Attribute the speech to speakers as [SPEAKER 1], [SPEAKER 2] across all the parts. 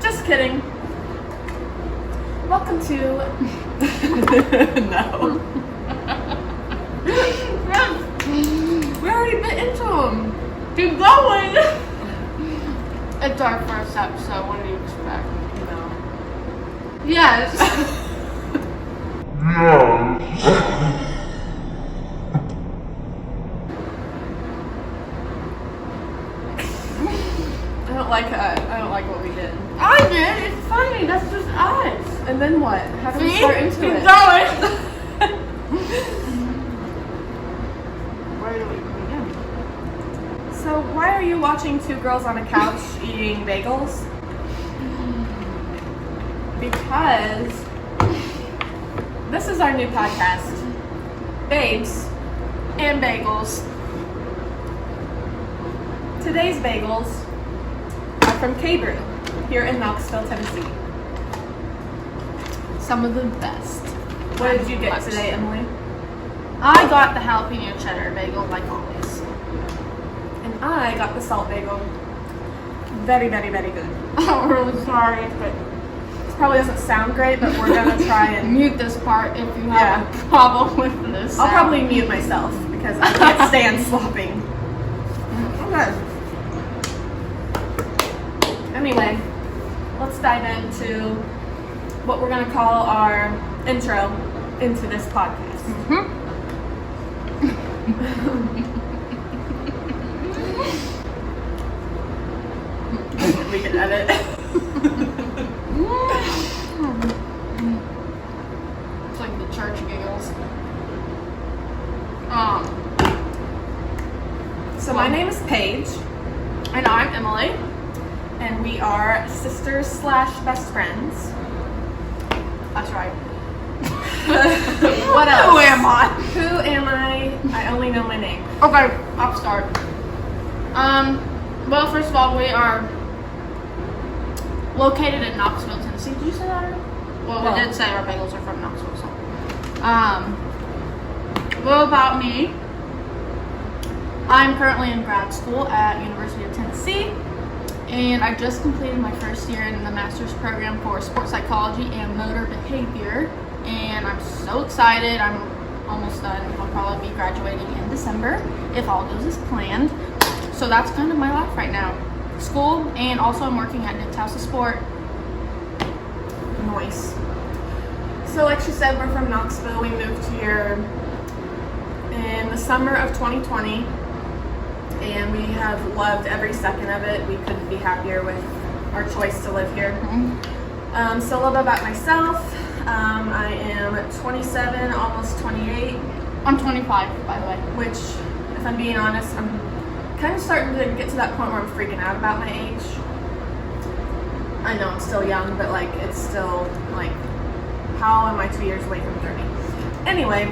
[SPEAKER 1] Just kidding. Welcome to... No. We already bit into them. Keep going.
[SPEAKER 2] It's our first episode. What do you expect?
[SPEAKER 1] No.
[SPEAKER 2] Yes.
[SPEAKER 1] I don't like what we did.
[SPEAKER 2] I did. It's funny. That's just us.
[SPEAKER 1] And then what? How do we
[SPEAKER 2] See?
[SPEAKER 1] start into
[SPEAKER 2] Keep
[SPEAKER 1] it?
[SPEAKER 2] going. Where do we begin?
[SPEAKER 1] So why are you watching two girls on a couch eating bagels? Because this is our new podcast, Babes
[SPEAKER 2] And bagels.
[SPEAKER 1] Today's bagels are from K-Brew here in Knoxville, Tennessee.
[SPEAKER 2] Some of the best.
[SPEAKER 1] What did you get today, Emily?
[SPEAKER 2] I got the jalapeno cheddar bagel like always.
[SPEAKER 1] And I got the salt bagel. Very, very, very good.
[SPEAKER 2] I'm really sorry, but
[SPEAKER 1] This probably doesn't sound great, but we're gonna try and
[SPEAKER 2] mute this part if you have a problem with this.
[SPEAKER 1] I'll probably mute myself because I can't stand slopping. Okay. Anyway, let's dive into what we're gonna call our intro into this podcast. We can edit.
[SPEAKER 2] It's like the church giggles.
[SPEAKER 1] So my name is Paige,
[SPEAKER 2] And I'm Emily.
[SPEAKER 1] and we are sisters / best friends.
[SPEAKER 2] That's right.
[SPEAKER 1] What else?
[SPEAKER 2] Who am I?
[SPEAKER 1] Who am I? I only know my name.
[SPEAKER 2] Okay, I'll start. Well, first of all, we are located in Knoxville, Tennessee. Did you say that already? Well, we did say our bagels are from Knoxville, so. Well, about me. I'm currently in grad school at University of Tennessee, and I just completed my first year in the master's program for sports psychology and motor behavior, and I'm so excited. I'm almost done. I'll probably be graduating in December if all goes as planned. So that's kind of my life right now. School, and also I'm working at Nick's House of Sport.
[SPEAKER 1] Nice. So like she said, we're from Knoxville. We moved here in the summer of 2020, and we have loved every second of it. We couldn't be happier with our choice to live here. So a little bit about myself. I am 27, almost 28.
[SPEAKER 2] I'm 25, by the way.
[SPEAKER 1] Which, if I'm being honest, I'm kind of starting to get to that point where I'm freaking out about my age. I know I'm still young, but like it's still like, how am I 2 years away from 30? Anyway,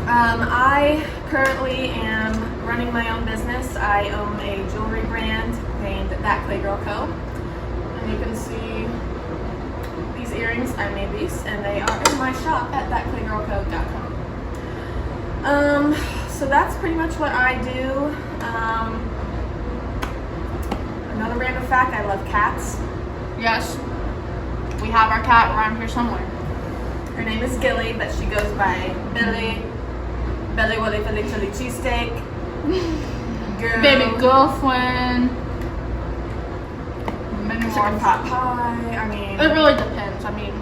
[SPEAKER 1] I currently am running my own business. I own a jewelry brand named That Clay Girl Co. And you can see these earrings. I made these, and they are in my shop at thatclaygirlco.com. So that's pretty much what I do. Another random fact, I love cats.
[SPEAKER 2] Yes, we have our cat around here somewhere.
[SPEAKER 1] Her name is Gilly, but she goes by Billy, Billy Willy Philly Chili Cheesesteak, Girl,
[SPEAKER 2] Baby girlfriend. Many more.
[SPEAKER 1] Chicken Pot Pie. I mean,
[SPEAKER 2] It really depends. I mean,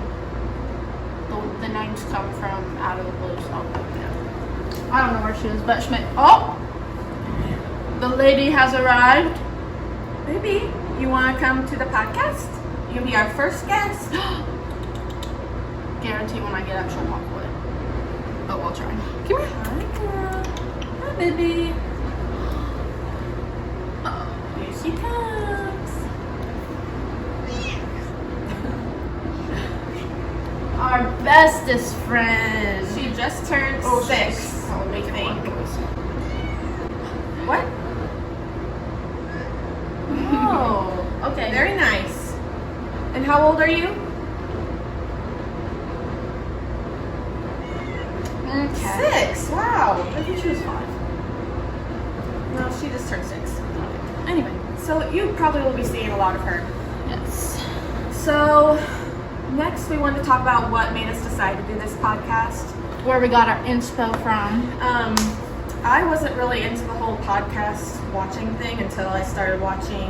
[SPEAKER 2] the names come from out of the blue, so yeah. I don't know where she is, but she the lady has arrived.
[SPEAKER 1] baby, you want to come to the podcast? You'll be our first guest.
[SPEAKER 2] Guarantee when I get up, she'll walk away. But we'll try.
[SPEAKER 1] Come here. Hi, girl. Hi, baby. Oh, here she comes.
[SPEAKER 2] Our bestest friend.
[SPEAKER 1] She just turned 6.
[SPEAKER 2] Oh, making
[SPEAKER 1] Thank
[SPEAKER 2] one voice.
[SPEAKER 1] What? Oh, okay, very nice. And how old are you?
[SPEAKER 2] Okay.
[SPEAKER 1] 6. Wow.
[SPEAKER 2] I think she was 5.
[SPEAKER 1] No, she just turned 6. Anyway, so you probably will be seeing a lot of her.
[SPEAKER 2] Yes.
[SPEAKER 1] So next we wanted to talk about what made us decide to do this podcast.
[SPEAKER 2] Where we got our inspo from.
[SPEAKER 1] I wasn't really into the whole podcast watching thing until I started watching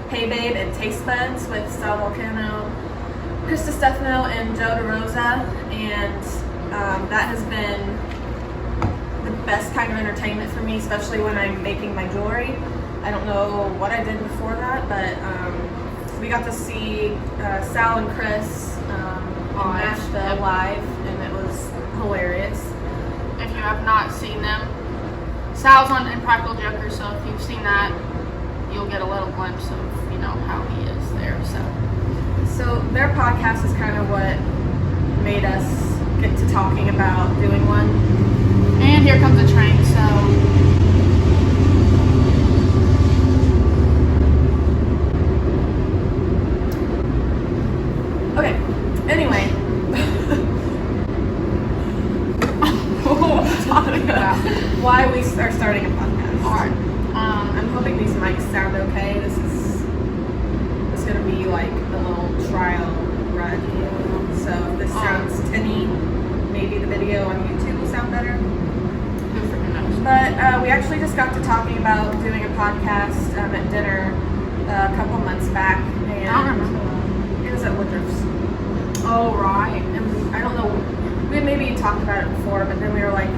[SPEAKER 1] Hey Babe and Taste Buds with Sal Volcano, Krista Stefano, and Joe DeRosa, and that has been the best kind of entertainment for me, especially when I'm making my jewelry. I don't know what I did before that, but we got to see Sal and Chris in Nashville live, and it was hilarious.
[SPEAKER 2] If you have not seen them, Sal's on Impractical Joker, so if you've seen that, you'll get a little glimpse of, how he is there.
[SPEAKER 1] So their podcast is kind of what made us get to talking about doing one.
[SPEAKER 2] And here comes a train, so
[SPEAKER 1] okay. Anyway, we're talking about why we are starting a podcast.
[SPEAKER 2] all right.
[SPEAKER 1] I'm hoping these mics sound okay. This is going to be like a little trial run. So if this sounds tinny, maybe the video on YouTube will sound better. But we actually just got to talking about doing a podcast at dinner a couple months back. And
[SPEAKER 2] I don't remember.
[SPEAKER 1] It was at Woodruff's.
[SPEAKER 2] Oh, right.
[SPEAKER 1] And I don't know, we had maybe talked about it before, but then we were like,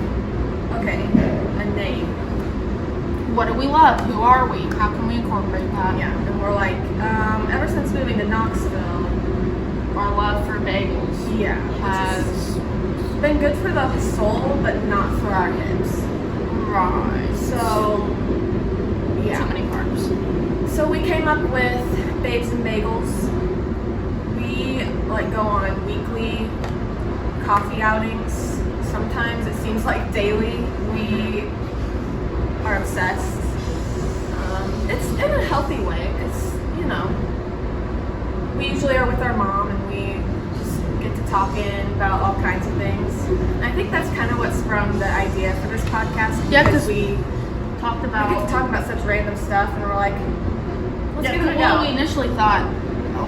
[SPEAKER 1] okay, a name.
[SPEAKER 2] What do we love? Who are we? How can we incorporate that?
[SPEAKER 1] Yeah, and we're like, ever since moving to Knoxville,
[SPEAKER 2] Our love for bagels
[SPEAKER 1] has been good for the soul, but not for our hips.
[SPEAKER 2] Right.
[SPEAKER 1] So, yeah.
[SPEAKER 2] Too many carbs.
[SPEAKER 1] So we came up with Babes and Bagels. We go on weekly coffee outings. Sometimes it seems like daily. We are obsessed. It's in a healthy way because, we usually are with our mom and we just get to talking about all kinds of things. And I think that's kind of what sprung the idea for this podcast.
[SPEAKER 2] Yeah, because
[SPEAKER 1] we
[SPEAKER 2] talked
[SPEAKER 1] get
[SPEAKER 2] about.
[SPEAKER 1] to talk about such random stuff and we're like, let's give it a
[SPEAKER 2] well,
[SPEAKER 1] go.
[SPEAKER 2] we initially thought,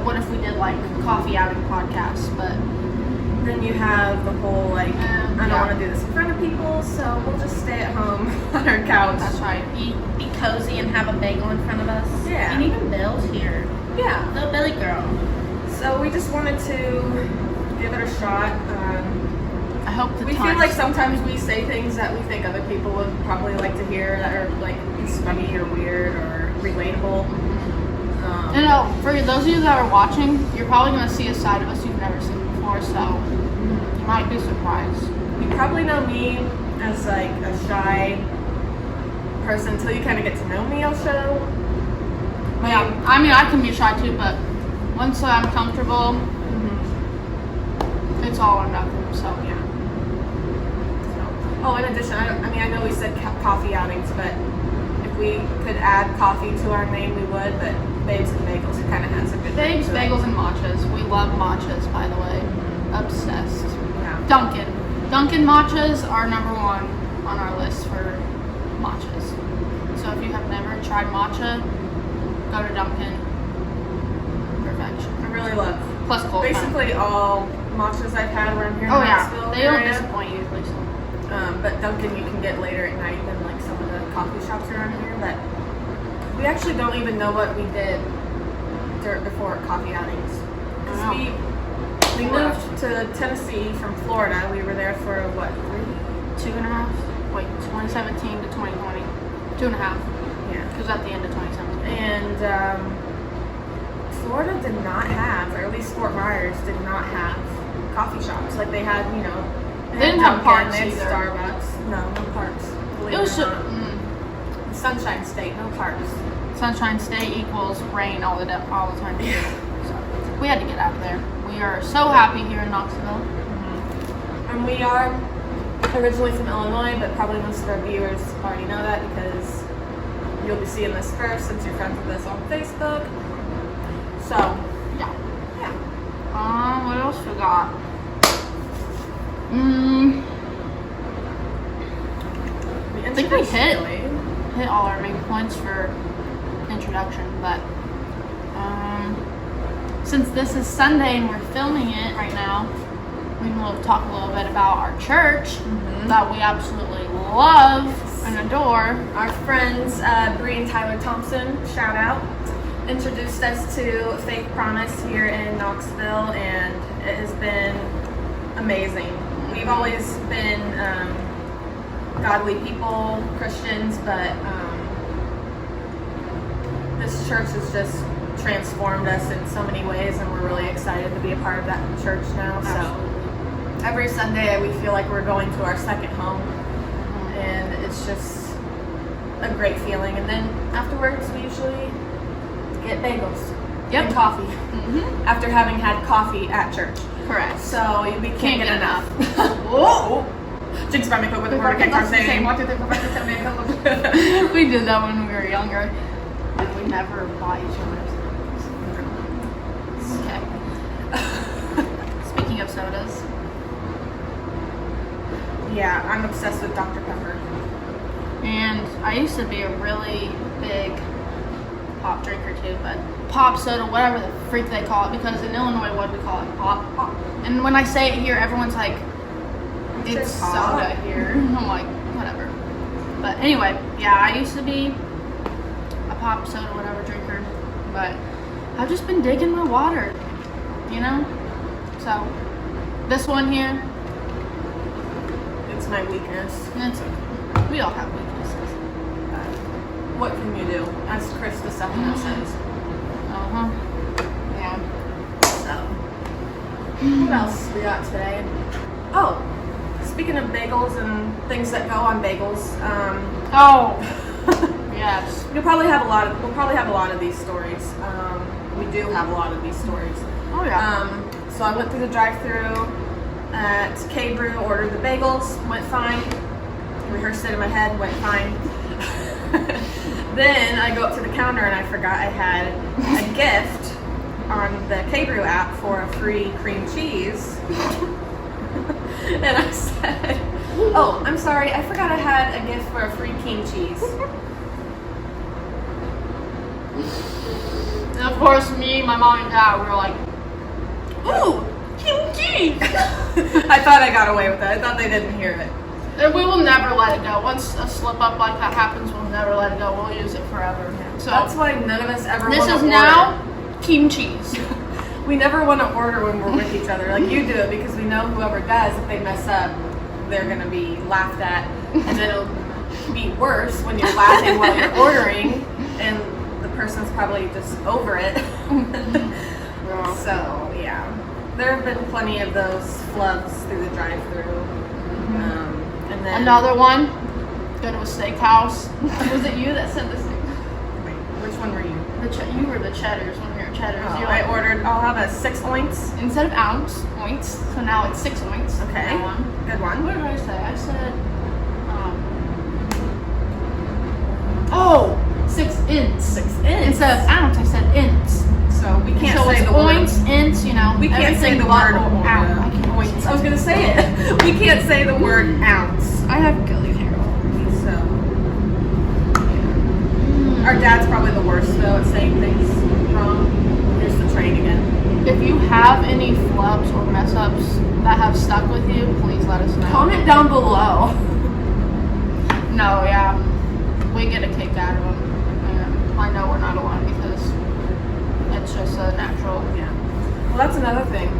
[SPEAKER 2] what if we did coffee outing podcasts, but
[SPEAKER 1] Then you have the whole I don't want to do this in front of people, so we'll just stay at home on our couch.
[SPEAKER 2] that's right. Be cozy and have a bagel in front of us.
[SPEAKER 1] Yeah.
[SPEAKER 2] And even Bill's here.
[SPEAKER 1] Yeah.
[SPEAKER 2] The Billy girl.
[SPEAKER 1] So we just wanted to give it a shot.
[SPEAKER 2] I hope the
[SPEAKER 1] We feel like sometimes we say things that we think other people would probably like to hear that are it's funny or weird or relatable.
[SPEAKER 2] For those of you that are watching, you're probably going to see a side of us you've never seen before, so you might be surprised.
[SPEAKER 1] You probably know me as a shy person until you kind of get to know me, I'll show.
[SPEAKER 2] Yeah, I can be shy too, but once I'm comfortable, it's all or nothing, so
[SPEAKER 1] Yeah. So, in addition, I know we said coffee outings, but if we could add coffee to our name, we would, but Babes and Bagels kind of has a good name
[SPEAKER 2] Babes,
[SPEAKER 1] to it.
[SPEAKER 2] bagels, and matchas. We love matchas, by the way. Obsessed.
[SPEAKER 1] Yeah.
[SPEAKER 2] Dunkin' matchas are number one on our list for matchas. So if you have never tried matcha, go to Dunkin'. Perfection.
[SPEAKER 1] I really love
[SPEAKER 2] Plus cold.
[SPEAKER 1] basically all matchas I've had around here in
[SPEAKER 2] Oh
[SPEAKER 1] the
[SPEAKER 2] yeah,
[SPEAKER 1] Knoxville
[SPEAKER 2] they don't
[SPEAKER 1] area.
[SPEAKER 2] disappoint usually. So.
[SPEAKER 1] But Dunkin' you can get later at night than some of the coffee shops around here. But we actually don't even know what we did before coffee outings. Because
[SPEAKER 2] Wow.
[SPEAKER 1] we moved to Tennessee from Florida. We were there for
[SPEAKER 2] 2017 to 2020. 2.5.
[SPEAKER 1] Yeah.
[SPEAKER 2] It was at the end of 2017.
[SPEAKER 1] And Florida did not have, or at least Fort Myers did not have coffee shops. They had,
[SPEAKER 2] They didn't have
[SPEAKER 1] Dunkin',
[SPEAKER 2] parks
[SPEAKER 1] they had
[SPEAKER 2] either.
[SPEAKER 1] Starbucks. No parks.
[SPEAKER 2] It was
[SPEAKER 1] Sunshine State, no parks.
[SPEAKER 2] Sunshine State equals rain all the time. So we had to get out of there. We are so happy here in Knoxville.
[SPEAKER 1] And we are originally from Illinois, but probably most of our viewers already know that because you'll be seeing this first since you're friends with us on Facebook. So,
[SPEAKER 2] Yeah.
[SPEAKER 1] yeah.
[SPEAKER 2] What else we got? I think we hit all our main points for introduction, but since this is Sunday and we're filming it right now, we will talk a little bit about our church that we absolutely love and adore.
[SPEAKER 1] Our friends, Bree and Tyler Thompson, shout out, introduced us to Faith Promise here in Knoxville, and it has been amazing. We've always been godly people, Christians, but this church has just transformed us in so many ways, and we're really excited to be a part of that church now. So every Sunday we feel like we're going to our second home, and it's just a great feeling. And then afterwards we usually get bagels and coffee after having had coffee at church.
[SPEAKER 2] Correct.
[SPEAKER 1] So we can't get enough. Whoa! Jinx by me with the word
[SPEAKER 2] We did that when we were younger, and we never bought each other's. Okay. Speaking of sodas.
[SPEAKER 1] Yeah, I'm obsessed with Dr. Pepper.
[SPEAKER 2] And I used to be a really big pop drinker too, but pop soda, whatever the freak they call it, because in Illinois, what do we call it? Pop. And when I say it here, everyone's like, it's soda here. I'm like, whatever. But anyway, yeah, I used to be a pop soda, whatever drinker, but I've just been digging my water, you know? So, this one here,
[SPEAKER 1] it's my weakness.
[SPEAKER 2] We all have weaknesses.
[SPEAKER 1] What can you do? As Chris the Second says.
[SPEAKER 2] Yeah.
[SPEAKER 1] So, what else we got today? Oh, speaking of bagels and things that go on bagels,
[SPEAKER 2] Yes.
[SPEAKER 1] we'll probably have a lot of these stories. We do have a lot of these stories.
[SPEAKER 2] Oh yeah.
[SPEAKER 1] So I went through the drive-thru at K-Brew, ordered the bagels, went fine. Rehearsed it in my head, went fine. Then I go up to the counter and I forgot I had a gift on the K-Brew app for a free cream cheese. And I said, oh, I'm sorry, I forgot I had a gift for a free Keem cheese.
[SPEAKER 2] And of course, me, my mom, and dad, we were like, ooh, Keem cheese!
[SPEAKER 1] I thought I got away with that. I thought they didn't hear it.
[SPEAKER 2] And we will never let it go. Once a slip up like that happens, we'll never let it go. We'll use it forever. So
[SPEAKER 1] that's why none of us ever
[SPEAKER 2] this
[SPEAKER 1] want to
[SPEAKER 2] is
[SPEAKER 1] order.
[SPEAKER 2] now Keem cheese.
[SPEAKER 1] We never want to order when we're with each other. Like you do it because we know whoever does, if they mess up, they're going to be laughed at. And then it'll be worse when you're laughing while you're ordering and the person's probably just over it. So, yeah. There have been plenty of those flubs through the drive-thru. And then
[SPEAKER 2] Another one, go to a steakhouse. Was it you that sent this thing?
[SPEAKER 1] Wait, which one were you?
[SPEAKER 2] You were the cheddars, one of your cheddars.
[SPEAKER 1] Oh, I ordered, I'll have a 6 oints.
[SPEAKER 2] Instead of ounce, oints, so now it's 6 oints.
[SPEAKER 1] Okay, good one.
[SPEAKER 2] What did I say? I said, 6 ints.
[SPEAKER 1] 6 ints.
[SPEAKER 2] Instead of ounce, I said ints.
[SPEAKER 1] So we can't
[SPEAKER 2] So
[SPEAKER 1] say
[SPEAKER 2] it's
[SPEAKER 1] the word.
[SPEAKER 2] oints, ints, you know.
[SPEAKER 1] We can't say the word ounce. I was gonna say it. We can't say the word ounce.
[SPEAKER 2] I have Gilly hair.
[SPEAKER 1] So yeah. Our dad's probably the worst though at saying things wrong. Here's the train again.
[SPEAKER 2] If you have any flubs or mess ups that have stuck with you, please let us know.
[SPEAKER 1] Comment down below.
[SPEAKER 2] No, yeah. We get a kick out of them. And I know we're not alone because it's just a natural.
[SPEAKER 1] Yeah. Well, that's another thing.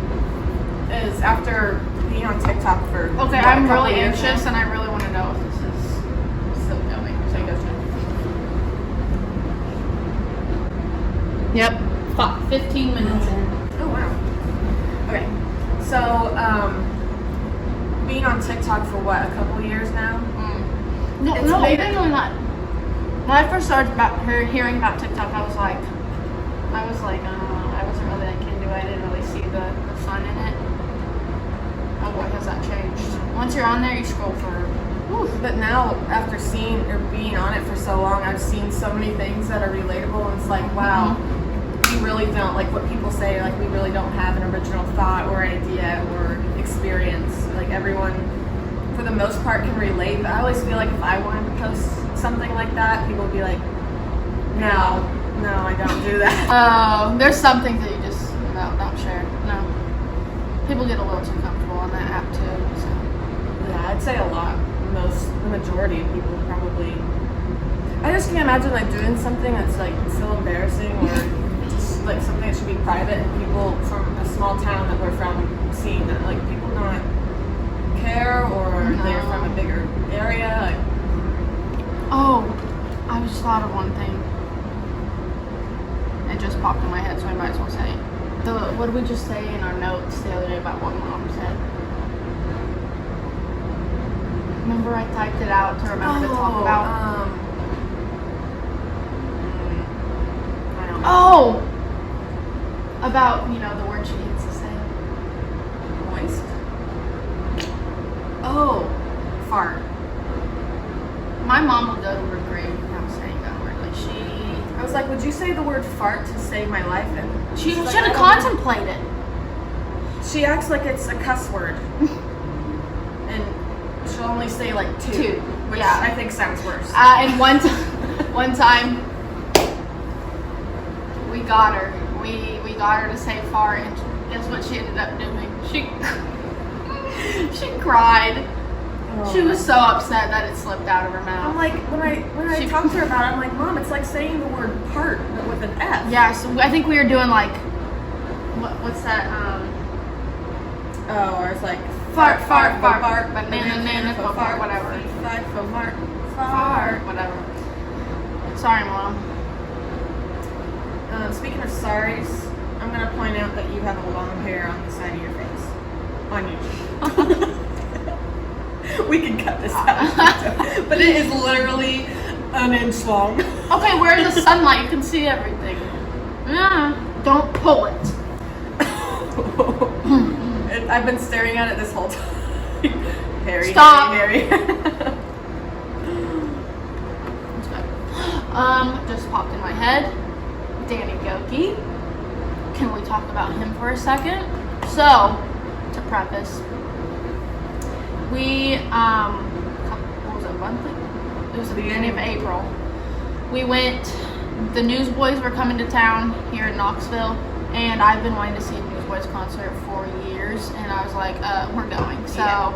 [SPEAKER 1] Is after being on TikTok for
[SPEAKER 2] Okay,
[SPEAKER 1] what,
[SPEAKER 2] I'm
[SPEAKER 1] a couple
[SPEAKER 2] really
[SPEAKER 1] years
[SPEAKER 2] anxious
[SPEAKER 1] now?
[SPEAKER 2] and I really want to know if this is still going. So you guys know. Yep. 15 minutes in.
[SPEAKER 1] Oh wow. Okay. So being on TikTok for what, a couple years now?
[SPEAKER 2] No,
[SPEAKER 1] It's
[SPEAKER 2] no,
[SPEAKER 1] made
[SPEAKER 2] even
[SPEAKER 1] it-
[SPEAKER 2] when I first started hearing about TikTok, I was like, I wasn't really like into it. I didn't really see the fun in it. Oh, what has that changed? Once you're on there, you scroll for.
[SPEAKER 1] But now, after seeing or being on it for so long, I've seen so many things that are relatable, and it's like, wow, we really don't, like what people say, like we really don't have an original thought or idea or experience. Like everyone, for the most part, can relate. But I always feel like if I wanted to post something like that, people would be like, no, I don't do that.
[SPEAKER 2] There's some things that you just, no, people get a little too comfortable on that app too. So.
[SPEAKER 1] Yeah, I'd say a lot. The majority of people probably. I just can't imagine like doing something that's like so embarrassing or just like something that should be private and people from a small town that we're from seeing that like people not care or they're from a bigger area. Like,
[SPEAKER 2] oh, I just thought of one thing. It just popped in my head, so I might as well say it. What did we just say in our notes the other day about what Mom said? Remember I typed it out to remember to talk about?
[SPEAKER 1] I don't know.
[SPEAKER 2] Oh! About, the word she hates to say.
[SPEAKER 1] Moist. Oh, fart.
[SPEAKER 2] My mom will go to her grave without saying that word. Like
[SPEAKER 1] I was like, would you say the word fart to save my life? And
[SPEAKER 2] she
[SPEAKER 1] like,
[SPEAKER 2] shouldn't contemplate it.
[SPEAKER 1] She acts like it's a cuss word. And she'll only say like two. Which I think sounds worse.
[SPEAKER 2] And one time we got her. We got her to say fart, and guess what she ended up doing? She cried.
[SPEAKER 1] Oh.
[SPEAKER 2] She was so upset that it slipped out of her mouth.
[SPEAKER 1] I'm like, when I talked to her about it, I'm like, Mom, it's like saying the word part, but with an F.
[SPEAKER 2] Yeah, so I think we were doing like, what's that?
[SPEAKER 1] Or it's like
[SPEAKER 2] fart,
[SPEAKER 1] banana,
[SPEAKER 2] fart, whatever.
[SPEAKER 1] Fart,
[SPEAKER 2] whatever. Sorry, Mom.
[SPEAKER 1] Speaking of sorries, I'm gonna point out that you have a long hair on the side of your face. On you. We can cut this out. But it is literally an inch long.
[SPEAKER 2] Okay, we're in the sunlight. You can see everything. Don't pull it.
[SPEAKER 1] I've been staring at it this whole time. Harry.
[SPEAKER 2] Stop.
[SPEAKER 1] Harry.
[SPEAKER 2] Just popped in my head. Danny Goki. Can we talk about him for a second? So, to preface, we, what was it, monthly? It was the beginning of April. We went, the Newsboys were coming to town here in Knoxville, and I've been wanting to see a Newsboys concert for years, and I was like, we're going. So,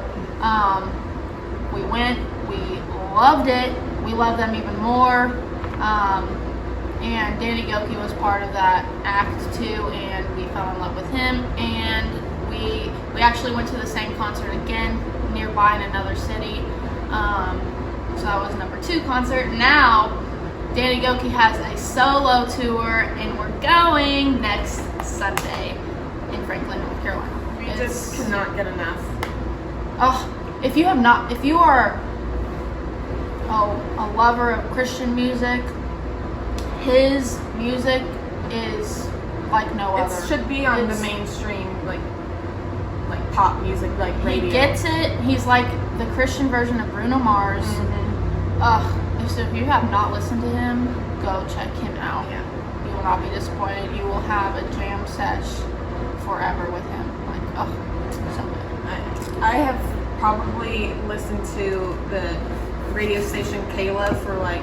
[SPEAKER 2] we went, we loved it, we loved them even more, and Danny Goki was part of that act too, and we fell in love with him, and we actually went to the same concert again nearby in another city, so that was number 2 concert. Now Danny Goki has a solo tour, and we're going next Sunday in Franklin, North Carolina.
[SPEAKER 1] We just cannot get enough.
[SPEAKER 2] Oh, if you are a lover of Christian music, his music is like no other.
[SPEAKER 1] It should be on the mainstream, like pop music, like radio.
[SPEAKER 2] He gets it. He's like the Christian version of Bruno Mars. So if you have not listened to him, go check him out.
[SPEAKER 1] Yeah.
[SPEAKER 2] You will not be disappointed. You will have a jam sesh forever with him. Like, so good.
[SPEAKER 1] I have probably listened to the radio station Kayla for like,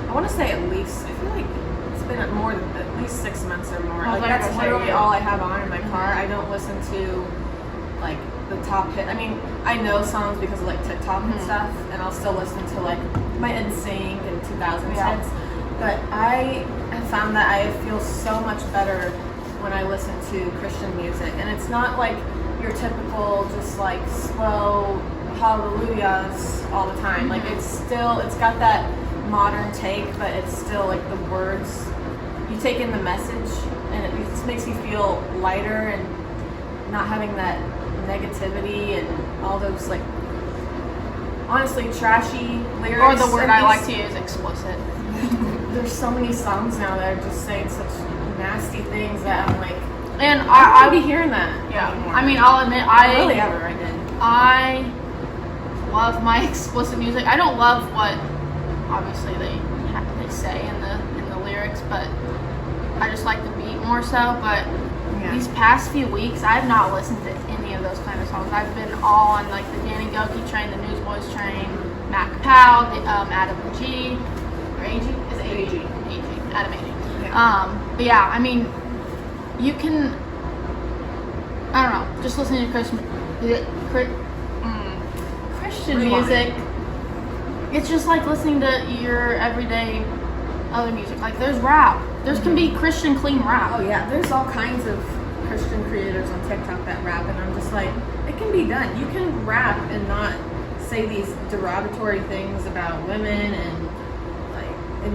[SPEAKER 1] I want to say at least, I feel like it's been more than at least 6 months or more. Like that's literally all I have on in my car. I don't listen to like the top hit. I mean, I know songs because of like TikTok and stuff, and I'll still listen to like my NSYNC and 2000s hits. But I have found that I feel so much better when I listen to Christian music, and it's not like your typical just like slow hallelujahs all the time. Like it's got that modern take, but it's still like the words, you take in the message, and it just makes you feel lighter and not having that negativity and all those like honestly trashy lyrics.
[SPEAKER 2] Or the word I like to use, explicit.
[SPEAKER 1] There's so many songs now that are just saying such nasty things that I'm like,
[SPEAKER 2] and
[SPEAKER 1] I'll be hearing that.
[SPEAKER 2] Yeah,
[SPEAKER 1] anymore.
[SPEAKER 2] I mean, I'll admit, I love my explicit music. I don't love what obviously they say in the lyrics, but I just like the beat more so. But these past few weeks, I've not listened to any of those kind of songs. I've been all on like the Danny Goki train, the Newsboys train, Mac Powell, Adam G, or AG? Is it AG? Adam AG.
[SPEAKER 1] Yeah.
[SPEAKER 2] But yeah, I mean, you can I don't know, just listening to Christian
[SPEAKER 1] Rewind.
[SPEAKER 2] music. It's just like listening to your everyday other music. Like there's rap. There's can be Christian clean rap.
[SPEAKER 1] Oh yeah, there's all kinds of Christian creators on TikTok that rap, and I'm just like, it can be done. You can rap and not say these derogatory things about women and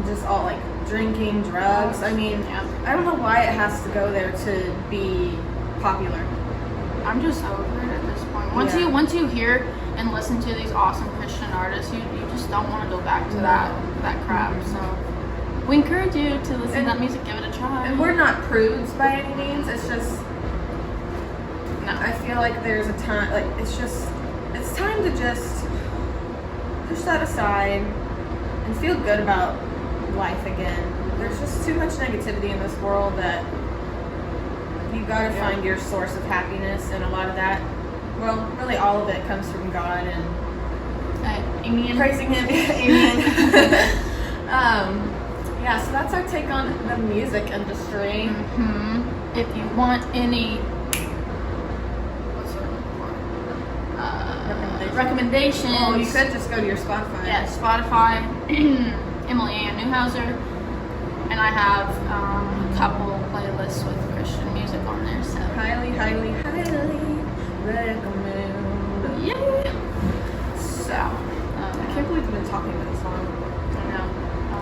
[SPEAKER 1] just all like drinking, drugs. I mean,
[SPEAKER 2] Yeah.
[SPEAKER 1] I don't know why it has to go there to be popular.
[SPEAKER 2] I'm just over it at this point.
[SPEAKER 1] Yeah.
[SPEAKER 2] Once you hear and listen to these awesome Christian artists, you just don't want to go back to that crap. So we encourage you to listen to that music, give it a try.
[SPEAKER 1] And we're not prudes by any means. It's just, I feel like there's a time, like it's time to just push that aside and feel good about life again. There's just too much negativity in this world that you gotta find your source of happiness, and a lot of that, well, really all of it comes from God and
[SPEAKER 2] Amen.
[SPEAKER 1] praising Him. Amen. Yeah, so that's our take on the music industry.
[SPEAKER 2] If you want any recommendations,
[SPEAKER 1] Oh, you could just go to your Spotify.
[SPEAKER 2] yeah, Spotify, Emily Neuhauser, and I have a couple playlists with Christian music on there. So
[SPEAKER 1] Highly recommend.
[SPEAKER 2] yeah. So
[SPEAKER 1] I can't believe we've been talking this long.
[SPEAKER 2] I know.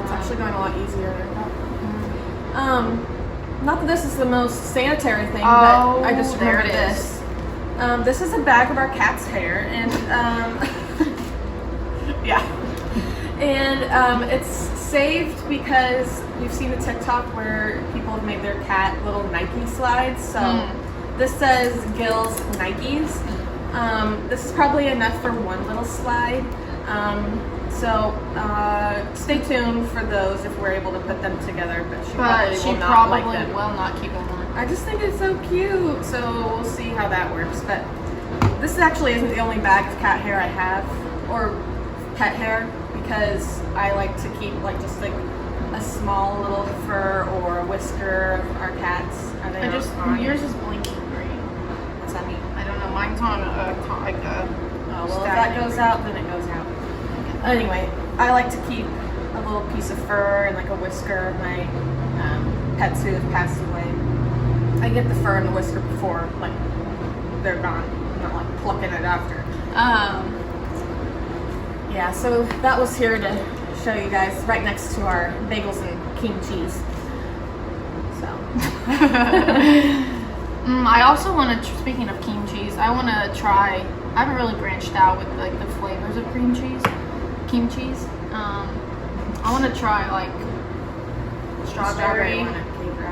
[SPEAKER 1] It's actually going a lot easier. Not that this is the most sanitary thing, but I just
[SPEAKER 2] there
[SPEAKER 1] remembered
[SPEAKER 2] it is.
[SPEAKER 1] this. This is a bag of our cat's hair, and yeah, and it's saved because you've seen the TikTok where people have made their cat little Nike slides. So this says Gil's Nikes. This is probably enough for one little slide. So stay tuned for those if we're able to put them together. But she probably will
[SPEAKER 2] not keep them on.
[SPEAKER 1] I just think it's so cute. So we'll see how that works. But this actually isn't the only bag of cat hair I have, or pet hair, because I like to keep like just like a small little fur or a whisker of our cats.
[SPEAKER 2] Yours is blinking green.
[SPEAKER 1] What's that mean?
[SPEAKER 2] I don't know. Mine's on like a.
[SPEAKER 1] Oh, well, if that goes out, then it goes out. Anyway, I like to keep a little piece of fur and like a whisker of my pets who have passed away. I get the fur and the whisker before like they're gone. I'm not like plucking it after. Yeah, so that was here to show you guys right next to our bagels and Keem cheese. So.
[SPEAKER 2] I also want to, speaking of Keem cheese, I want to try, I haven't really branched out with like the flavors of Keem cheese. I want to try like strawberry,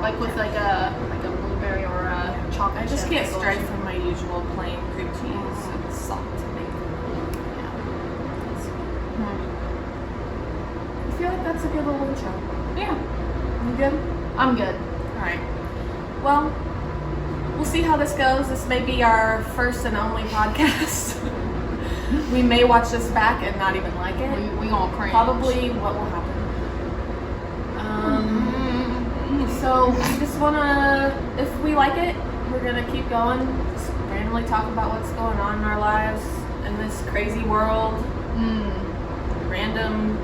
[SPEAKER 2] like with like a blueberry or a chocolate.
[SPEAKER 1] I just
[SPEAKER 2] chip
[SPEAKER 1] can't
[SPEAKER 2] bagel.
[SPEAKER 1] stray from my usual plain cream cheese and salt to make it. I feel like that's a good little intro.
[SPEAKER 2] Yeah.
[SPEAKER 1] You good?
[SPEAKER 2] I'm good.
[SPEAKER 1] Alright. Well, we'll see how this goes. This may be our first and only podcast. We may watch this back and not even like it.
[SPEAKER 2] We gonna cringe.
[SPEAKER 1] Probably what will happen. So we just wanna, if we like it, we're gonna keep going. Just randomly talk about what's going on in our lives in this crazy world. Random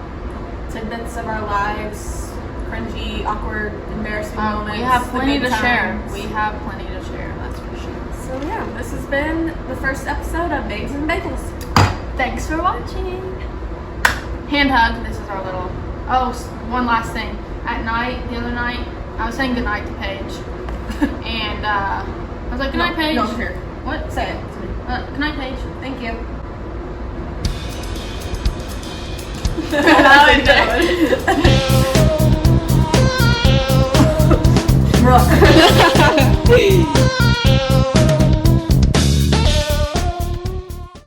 [SPEAKER 1] tidbits of our lives, cringy, awkward, embarrassing moments.
[SPEAKER 2] We have
[SPEAKER 1] the
[SPEAKER 2] plenty
[SPEAKER 1] good
[SPEAKER 2] to share.
[SPEAKER 1] times.
[SPEAKER 2] We have plenty to share, that's for sure.
[SPEAKER 1] So yeah, this has been the first episode of Babes and Bagels.
[SPEAKER 2] Thanks for watching. Hand hug. This is our little. Oh, one last thing. At night, the other night, I was saying goodnight to Paige, and I was like, "Good night, Paige."
[SPEAKER 1] No, here.
[SPEAKER 2] What?
[SPEAKER 1] Say it.
[SPEAKER 2] Good night, Paige.
[SPEAKER 1] Thank you.
[SPEAKER 2] How it doing?
[SPEAKER 1] Brooke.